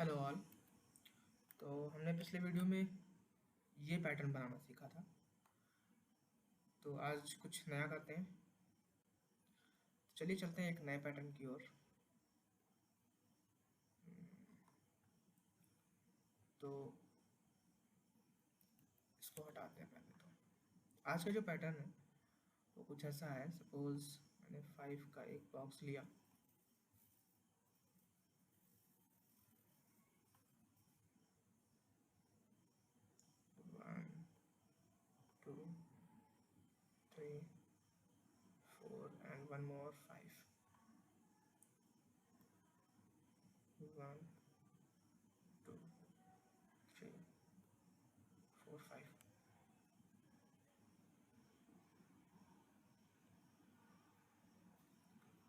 Hello all. तो हमने पिछले वीडियो में ये पैटर्न बनाना सीखा था। तो आज कुछ नया करते हैं। तो चलिए चलते हैं एक नए पैटर्न की ओर। तो इसको हटाते हैं पहले। तो आज का जो पैटर्न है वो कुछ ऐसा है। सपोज मैंने 5 का एक बॉक्स लिया। One, two, three, four and one more 5। One, two, three, four, 5।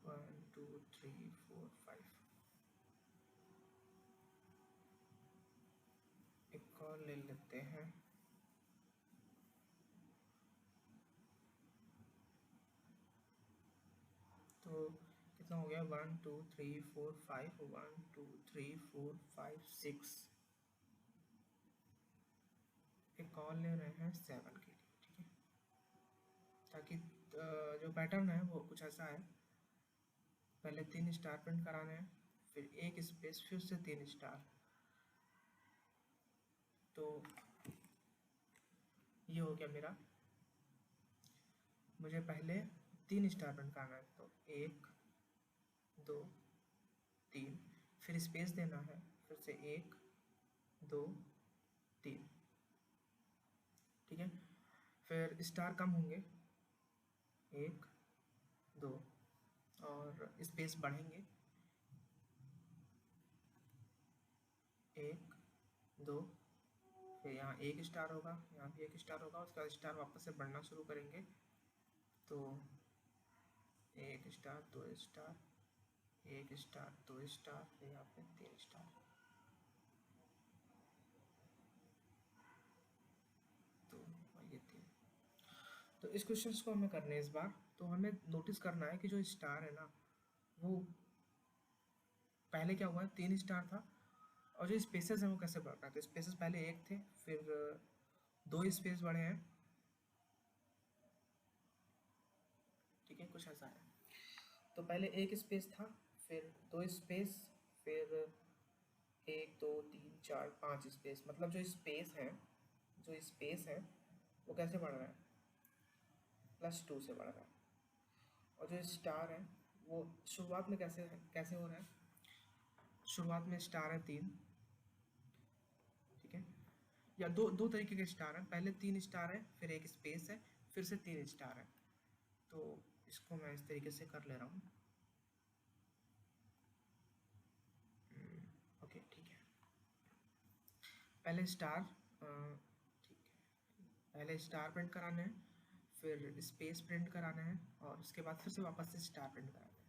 One, two, three, four, 5। एक और ले लेते हैं। तो कितना हो गया? 1 2 3 4 5। 1 2 3 4 5 6। एक और ले रहे हैं 7 के लिए, ठीक है। ताकि जो पैटर्न है वो कुछ ऐसा है। पहले 3 स्टार प्रिंट कराने हैं, फिर एक स्पेस, फिर से 3 स्टार। तो ये हो गया मेरा। मुझे पहले 3 स्टार प्रिंट कराना है, तो 1 2 3, फिर स्पेस देना है, फिर से 1 2 3, ठीक है। फिर स्टार कम होंगे, 1 2, और स्पेस बढ़ेंगे, 1 2, फिर यहाँ एक स्टार होगा, यहाँ भी एक स्टार होगा, उसका स्टार वापस से बढ़ना शुरू करेंगे। तो 1 स्टार 2 स्टार, 1 स्टार 2 स्टार, फिर यहाँ पे 3 स्टार। तो ये 3। तो इस क्वेश्चन को हमें करने इस बार। तो हमें नोटिस करना है कि जो स्टार है ना, वो पहले क्या हुआ है, 3 स्टार था, और जो स्पेसेस हैं वो कैसे बढ़ रहा है। तो स्पेसेस पहले 1 थे, फिर 2 स्पेस बढ़े हैं, ठीक है। कुछ ऐसा है। तो पहले 1 स्पेस था, फिर 2 स्पेस, फिर 1 2 3 4 5 स्पेस। मतलब जो स्पेस है वो कैसे बढ़ रहा है? +2 से बढ़ रहा है। और जो स्टार है वो शुरुआत में कैसे हो रहा है? शुरुआत में स्टार है 3, ठीक है। या दो दो तरीके के स्टार हैं। पहले 3 स्टार है, फिर एक स्पेस है, फिर से 3 स्टार है। तो इसको मैं इस तरीके से कर ले रहा हूँ। ओके, ठीक है। पहले स्टार, ठीक है, पहले स्टार प्रिंट कराने हैं, फिर स्पेस प्रिंट कराना है, और उसके बाद फिर से वापस से स्टार प्रिंट कराना है।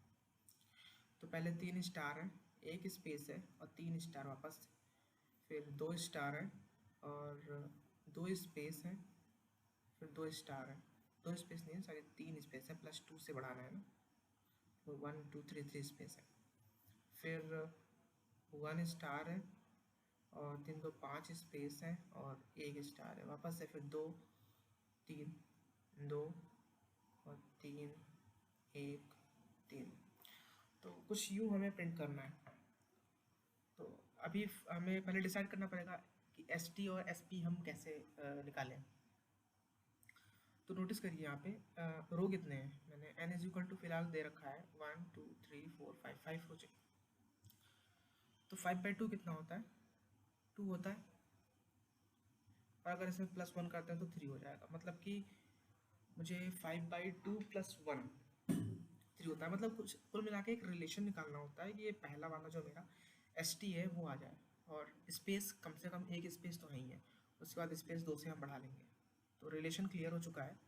तो पहले 3 स्टार हैं, एक स्पेस है, और 3 स्टार वापस। फिर 2 स्टार हैं, और 2 स्पेस हैं, फिर 2 स्टार हैं। 2 स्पेस नहीं है, सॉरी, 3 स्पेस है, +2 से बढ़ाना है ना। तो 1 2 3 3 स्पेस है। फिर 1 स्टार है, और 3 2 5 स्पेस है, और 1 स्टार है। वापस से फिर 2 3 2 और 3 1 3। तो कुछ यूँ हमें प्रिंट करना है। तो अभी हमें पहले डिसाइड करना पड़ेगा कि एस टी और एस पी हम कैसे निकालें। तो नोटिस करिए यहाँ पे रो कितने हैं। मैंने n इज इक्वल टू फिलहाल दे रखा है 1 2 3 4 5, 5 हो जाए। तो 5/2 कितना होता है? 2 होता है। और अगर इसमें +1 करते हैं तो 3 हो जाएगा। मतलब कि मुझे 5/2 +1 3 होता है। मतलब कुछ कुल मिला के एक रिलेशन निकालना होता है कि ये पहला वाला जो मेरा एस टी है वो आ जाए, और स्पेस कम से कम एक स्पेस तो है ही है। उसके बाद स्पेस 2 से हम बढ़ा लेंगे। तो रिलेशन क्लियर हो चुका है।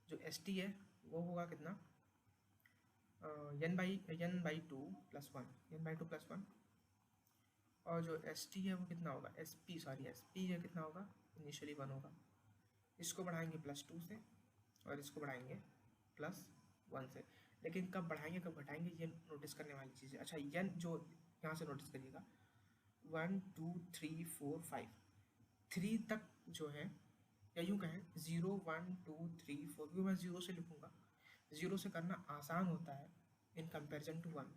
जो एस टी है वो होगा कितना? n/2 +1, और जो एस टी है वो कितना होगा? S P, sorry, S P है कितना होगा? इनिशियली 1 होगा। इसको बढ़ाएंगे +2 से, और इसको बढ़ाएंगे +1 से। लेकिन कब बढ़ाएंगे कब घटाएंगे ये नोटिस करने वाली चीज़ है। अच्छा, यन जो यहाँ से नोटिस करिएगा, 1 2 3 4 5 3 तक जो है, या यूँ कहें 0 1 2 3 4, क्योंकि मैं 0 से लिखूँगा, 0 से करना आसान होता है इन कंपैरिजन टू 1।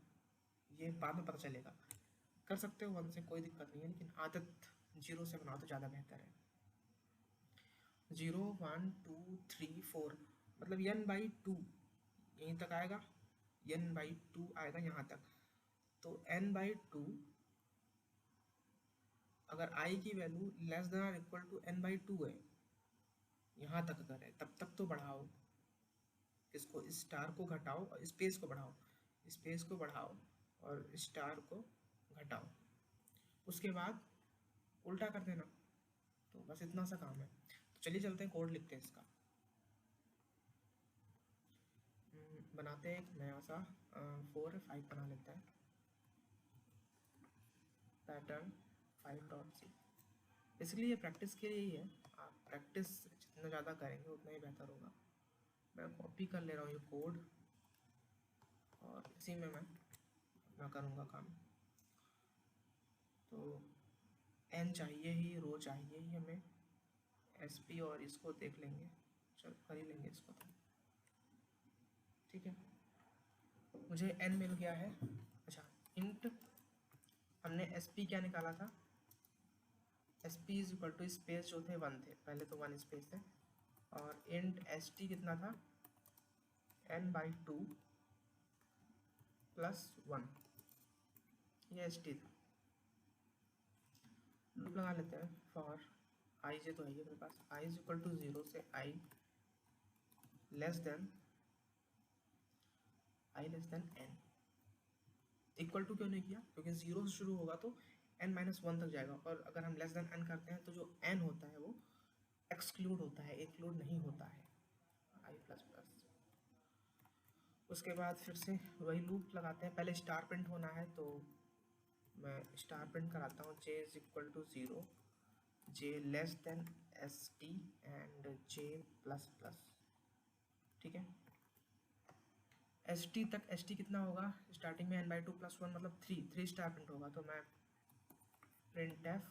ये बाद में पता चलेगा, कर सकते हो 1 से, कोई दिक्कत नहीं है, लेकिन आदत 0 से बनाओ तो ज़्यादा बेहतर है। 0 1 2 3 4 मतलब n/2 यहीं तक आएगा, n/2 आएगा यहाँ तक। तो n/2 अगर i की वैल्यू लेस देन और इक्वल टू n/2 है, यहाँ तक अगर है, तब तक तो बढ़ाओ, इसको स्टार को घटाओ और स्पेस को बढ़ाओ, स्पेस को बढ़ाओ और स्टार को घटाओ, उसके बाद उल्टा कर देना। तो बस इतना सा काम है। तो चलिए चलते हैं, कोड लिखते हैं इसका। बनाते हैं एक नया सा 4 5 बना लेते हैं, पैटर्न 5.c। बेसिकली ये प्रैक्टिस के लिए ही है, आप प्रैक्टिस जितना ज़्यादा करेंगे उतना ही बेहतर होगा। मैं कॉपी कर ले रहा हूँ ये कोड और इसी में मैं अपना करूँगा काम। तो n चाहिए ही, रो चाहिए ही हमें, sp और इसको देख लेंगे, चल कर ही लेंगे इसको तो, ठीक है। मुझे n मिल गया है। अच्छा, इंट हमने sp क्या निकाला था, sp is equal to space जो थे 1 थे, पहले तो 1 स्पेस थे, और इंट st कितना था, n/2 प्लस 1, ये st था। लूप लगा लेते हैं, फॉर आई जे तो है ये मेरे पास, i इज इक्वल टू 0 से i less than n। Equal to क्यों नहीं किया, क्योंकि 0 से शुरू होगा तो n-1 तक जाएगा, और अगर हम लेस देन n करते हैं तो जो n होता है वो एक्सक्लूड होता है, इंक्लूड नहीं होता है, i प्लस प्लस। उसके बाद फिर से वही लूप लगाते हैं, पहले स्टार प्रिंट होना है तो मैं स्टार प्रिंट कराता हूँ, j is equal to 0, j less than st and j plus plus, ठीक है। st तक, st कितना होगा स्टार्टिंग में, n/2 प्लस 1 मतलब 3 स्टार प्रिंट होगा, तो मैं प्रिंट एफ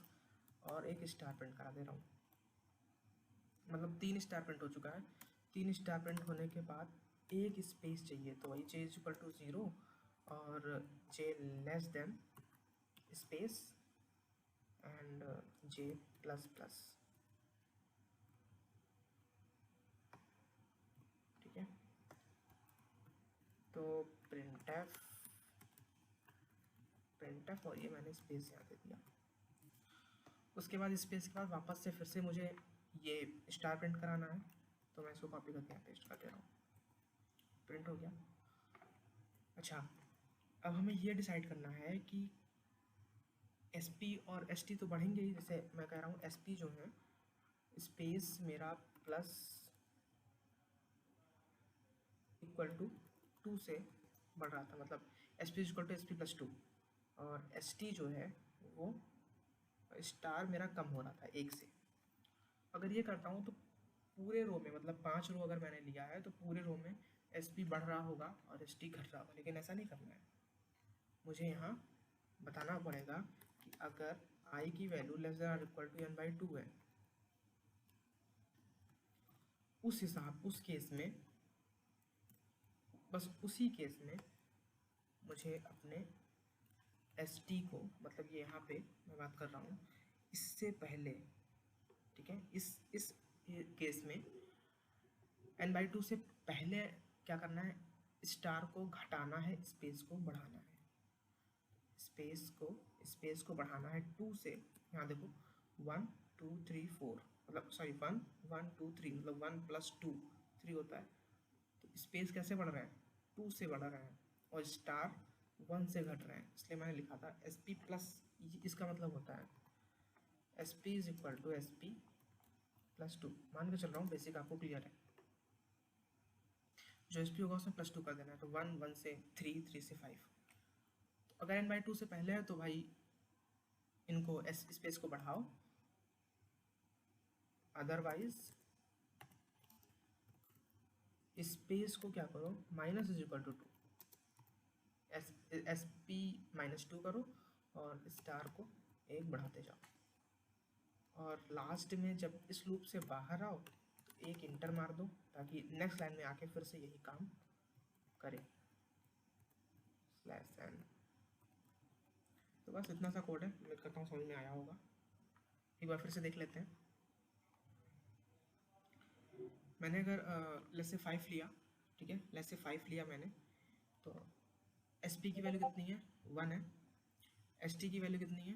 और एक स्टार प्रिंट करा दे रहा हूँ, मतलब 3 स्टार प्रिंट हो चुका है। 3 स्टार प्रिंट होने के बाद एक स्पेस चाहिए, तो वही j इज इक्वल टू 0 और j less then space and j plus plus, ठीक है। तो प्रिंट एफ और ये मैंने स्पेस यहाँ दे दिया। उसके बाद स्पेस के बाद वापस से फिर से मुझे ये स्टार प्रिंट कराना है, तो मैं इसको कॉपी करके यहाँ पेस्ट कर दे रहा हूँ, प्रिंट हो गया। अच्छा, अब हमें ये डिसाइड करना है कि SP और ST तो बढ़ेंगे ही, जैसे मैं कह रहा हूँ SP जो है स्पेस मेरा प्लस इक्वल टू 2 से बढ़ रहा था, मतलब SP equal to SP plus 2, और ST जो है वो स्टार मेरा कम हो रहा था 1 से। अगर ये करता हूँ तो पूरे रो में, मतलब 5 रो अगर मैंने लिया है तो पूरे रो में SP बढ़ रहा होगा और ST घट रहा होगा, लेकिन ऐसा नहीं करना है। मुझे यहाँ बताना पड़ेगा कि अगर i की वैल्यू लेस देन और इक्वल टू n/2 है, उस हिसाब, उस केस में, बस उसी केस में मुझे अपने ST को, मतलब ये यहाँ पे मैं बात कर रहा हूँ इससे पहले, ठीक है, इस केस में n/2 से पहले क्या करना है, स्टार को घटाना है, स्पेस को बढ़ाना है, स्पेस को बढ़ाना है 2 से, यहाँ देखो 1 2 3 4, मतलब सॉरी 1 1 2 3, मतलब 1 प्लस 2 3 होता है, तो स्पेस कैसे बढ़ रहा है, 2 से बढ़ रहा है, और स्टार 1 से घट रहा है, इसलिए मैंने लिखा था SP प्लस, इसका मतलब होता है SP is equal to SP plus 2, मान के चल रहा हूँ, बेसिक आपको क्लियर है। जो SP होगा उसमें प्लस 2 कर देना है, तो 1 1 से 3 3 से 5। तो अगर n/2 से पहले है तो भाई इनको स्पेस को बढ़ाओ, अदरवाइज स्पेस को क्या करो, minus is equal to 2, SP -2 करो और स्टार को एक बढ़ाते जाओ, और लास्ट में जब इस लूप से बाहर आओ तो एक इंटर मार दो ताकि नेक्स्ट लाइन में आके फिर से यही काम करे, स्लैश एन। तो बस इतना सा कोड है, उम्मीद करता हूँ समझ में आया होगा। एक बार फिर से देख लेते हैं। मैंने अगर लेट्स से 5 लिया, ठीक है, लेट्स से 5 लिया मैंने, तो एस पी की वैल्यू कितनी है, 1 है। एस टी की वैल्यू कितनी है,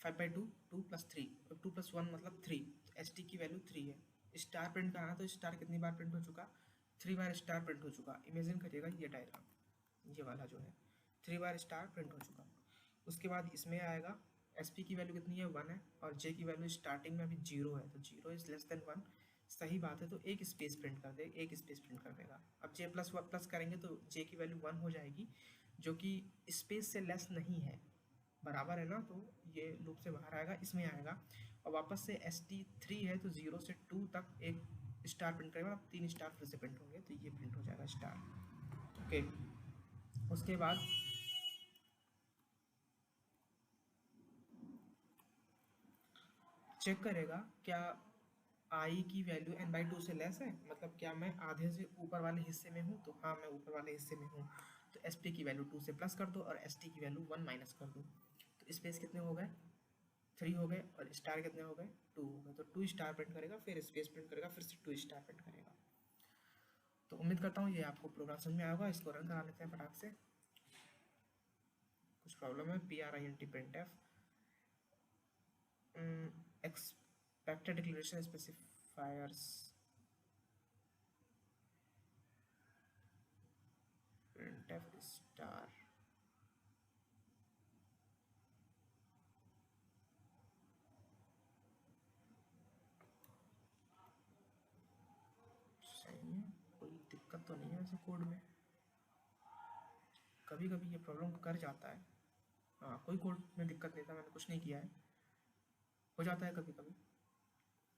5/2, 2 + 3, 2 + 1 मतलब 3, एस टी की वैल्यू 3 है। स्टार प्रिंट कराना तो स्टार कितनी बार प्रिंट हो चुका, 3 बार स्टार प्रिंट हो चुका। इमेजिन करिएगा ये डायग्राम, ये वाला जो है 3 बार स्टार प्रिंट हो चुका। उसके बाद इसमें आएगा, एस पी की वैल्यू कितनी है, 1 है, और जे की वैल्यू स्टार्टिंग में अभी 0 है, तो 0 इज लेस देन 1, सही बात है, तो एक स्पेस प्रिंट कर दे, एक स्पेस प्रिंट कर देगा। अब जे प्लस प्लस करेंगे तो जे की वैल्यू 1 हो जाएगी, जो कि स्पेस से लेस नहीं है, बराबर है ना, तो ये लूप से बाहर आएगा, इसमें आएगा, और वापस से एस टी 3 है, तो 0 से 2 तक एक स्टार प्रिंट करेगा, 3 स्टार फिर से प्रिंट होंगे, तो ये प्रिंट हो जाएगा स्टार। ओके, उसके बाद चेक करेगा क्या आई की वैल्यू n/2 से लेस है, मतलब क्या मैं आधे से ऊपर वाले हिस्से में हूँ, तो हाँ मैं ऊपर वाले हिस्से में हूँ, तो एस पी की वैल्यू 2 से प्लस कर दो और एस टी की वैल्यू 1 माइनस कर दो, तो स्पेस कितने हो गए, 3 हो गए, और स्टार कितने हो गए, 2 हो गए, तो 2 स्टार प्रिंट करेगा, फिर स्पेस प्रिंट करेगा, फिर से 2 स्टार प्रिंट करेगा। तो उम्मीद करता हूँ ये आपको प्रोग्राम समझ में आया होगा। इसको रन करा लेते हैं फटाक से। कुछ प्रॉब्लम है, print printf expected declaration specifiers printf star, सही है, कोई दिक्कत तो नहीं है ऐसे कोड में। कभी कभी ये प्रॉब्लम कर जाता है, हाँ कोई कोड में दिक्कत नहीं था, मैंने कुछ नहीं किया है, हो जाता है कभी कभी।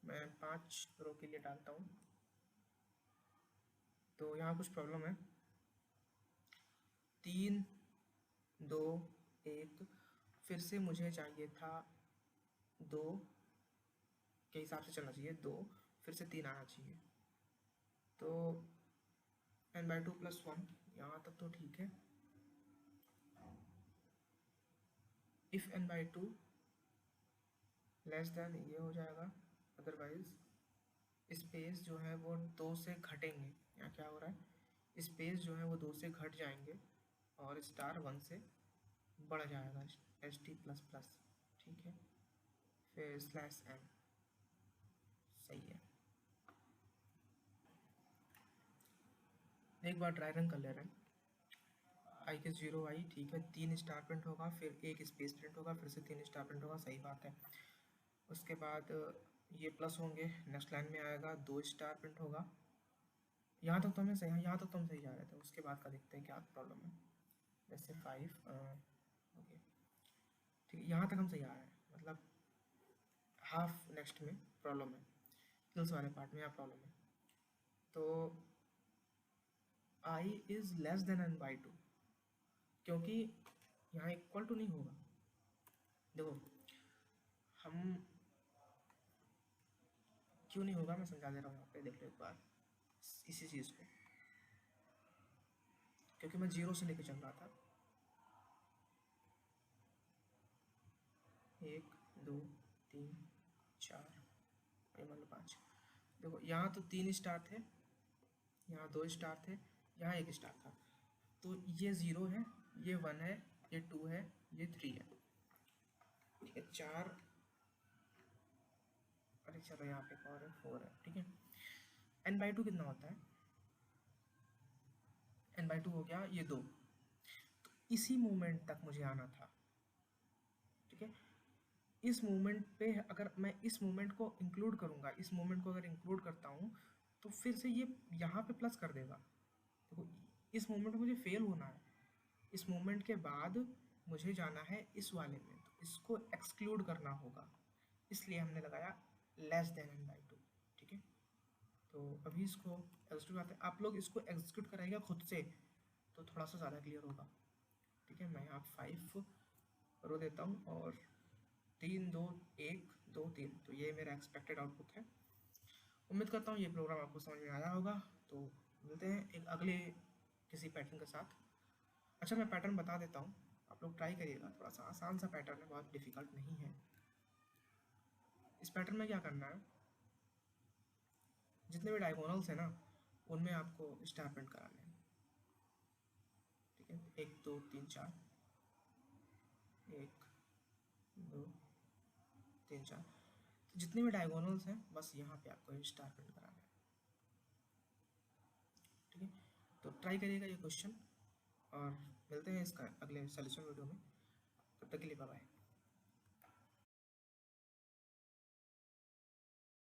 मैं 5 रो के लिए डालता हूँ, तो यहाँ कुछ प्रॉब्लम है, 3 2 1, फिर से मुझे चाहिए था 2 के हिसाब से चलना चाहिए, 2 फिर से 3 आना चाहिए, तो n/2 + 1, यहाँ तक तो ठीक है। इफ n/2 लेस देन ये हो जाएगा, अदरवाइज स्पेस जो है वो 2 से घटेंगे। यहाँ क्या हो रहा है, स्पेस जो है वो 2 से घट जाएंगे और स्टार 1 से बढ़ जाएगा, एच टी प्लस प्लस, ठीक है, फिर स्लैश एन, सही है। एक बार ड्राई रन कर ले रहे हैं, आई के 0 आई, ठीक है, 3 स्टार प्रिंट होगा, फिर एक स्पेस प्रिंट होगा, फिर से 3 स्टार प्रिंट होगा, सही बात है। उसके बाद ये प्लस होंगे, नेक्स्ट लाइन में आएगा 2 स्टार प्रिंट होगा। यहाँ तक तो हमें सही, यहाँ तक तो हम सही जा रहे थे, उसके बाद का देखते हैं क्या प्रॉब्लम है। जैसे 5, ओके ठीक है, यहाँ तक हम सही आ रहे हैं, मतलब हाफ नेक्स्ट में प्रॉब्लम है, किल्स वाले पार्ट में यहाँ प्रॉब्लम है। तो I is less than n/2, क्योंकि यहाँ इक्वल टू नहीं होगा। देखो हम क्यों नहीं होगा, मैं समझा दे रहा हूँ, यहाँ पे देख लो एक बार इसी चीज़ को, क्योंकि मैं 0 से लेके चल रहा था, 1 2 3 4 मतलब 5। देखो यहाँ तो 3 स्टार थे, यहाँ 2 स्टार थे, यहाँ 1 स्टार था, तो ये 0 है, ये 1 है, ये 2 है, ये 3 है, ठीक है, 4, अरे चलो यहाँ पे और है 4 है, ठीक है। n/2 कितना होता है, n/2 हो गया ये 2, तो इसी मोमेंट तक मुझे आना था, ठीक है। इस मोमेंट पे अगर मैं इस मोमेंट को इंक्लूड करूँगा, इस मोमेंट को अगर इंक्लूड करता हूँ तो फिर से ये यहाँ पे प्लस कर देगा। देखो इस मोमेंट में मुझे फेल होना है, इस मोमेंट के बाद मुझे जाना है इस वाले में, तो इसको एक्सक्लूड करना होगा, इसलिए हमने लगाया लेस देन n/2, ठीक है। तो अभी इसको एग्जीक्यूट करते हैं, आप लोग इसको एग्जीक्यूट कराइएगा खुद से तो थोड़ा सा ज़्यादा क्लियर होगा, ठीक है। मैं यहाँ 5 रो देता हूँ और 3 2 1 2 3, तो ये मेरा एक्सपेक्टेड आउटपुट है। उम्मीद करता हूँ ये प्रोग्राम आपको समझ में आया होगा। तो मिलते हैं एक अगले किसी पैटर्न के साथ। अच्छा, मैं पैटर्न बता देता हूँ, आप लोग ट्राई करिएगा, थोड़ा सा आसान सा पैटर्न है, बहुत डिफिकल्ट नहीं है। इस पैटर्न में क्या करना है, जितने भी डायगोनल्स हैं ना उनमें आपको स्टार प्रिंट कराने हैं। ठीक है, 1 2 3 4, 1 2 3 4, तो जितने भी डायगोनल्स हैं बस यहाँ पे आपको स्टार प्रिंट कराना है। ठीक है, तो ट्राई करिएगा ये क्वेश्चन और मिलते हैं इसका अगले सोल्यूशन वीडियो में। तब तक के लिए बाय बाय।